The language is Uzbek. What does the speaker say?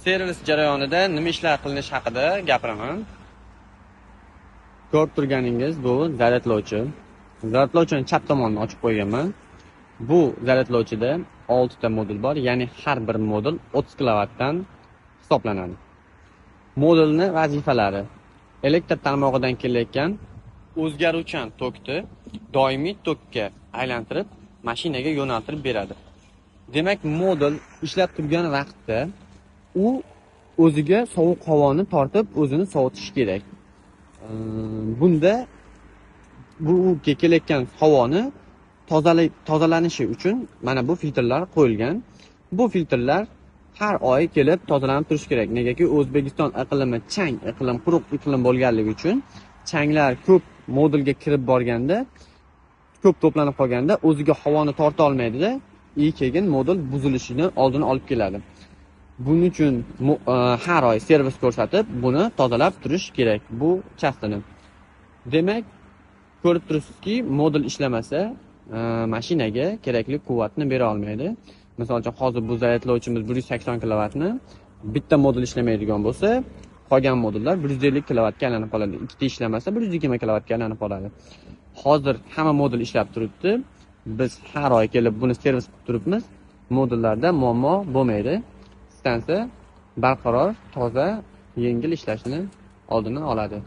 servis jarayonida nima ishlar qilinishi haqida gapiraman. Ko'rib turganingiz bu zaryadlovchi. Zaryadlovchini chap tomonini ochib qo'yganman. Bu zaryadlovchida 6 ta modul bor, ya'ni har bir modul 30 kilovatdan hisoblanadi. Modulning vazifalari: elektr tarmog'idan kelayotgan o'zgaruvchan tokni doimiy tokka aylantirib, mashinaga yo'naltirib beradi. Demak, modul ishlab turgan vaqtda u o'ziga sovuq havoni tortib, o'zini sovutishi kerak. Bunda bu kelayotgan havoni tozalanishi uchun mana bu filtrlar qo'yilgan. Bu filtrlar har oy kelib tozalanib turishi kerak. Negaki O'zbekiston iqlimi chang iqlim, quruq iqlim bo'lganligi uchun changlar ko'p modulga kirib borganda, ko'p to'planib qolganda o'ziga havoni torta olmaydi-da, keyin modul buzilishini oldini olib keladi. Buning uchun har oy servis ko'rsatib, buni tozalab turish kerak bu chastini. Demak, ko'rib turibsizki, modul ishlamasa, mashinaga kerakli quvvatni bera olmaydi. Misol uchun, hozir bu zaryadlovchimiz 180 kilovatni, bitta modul ishlamaydigan bo'lsa, qolgan modullar 150 kilovatga aylanib qoladi. Ikkita ishlamasa 120 kilovatga aylanib qoladi. Hozir hamma modul ishlab turibdi. Biz har oy kelib buni servis qilib turibmiz. Modullarda muammo bo'lmaydi. Stansiya barqaror, toza, yengil ishlashini oldini oladi.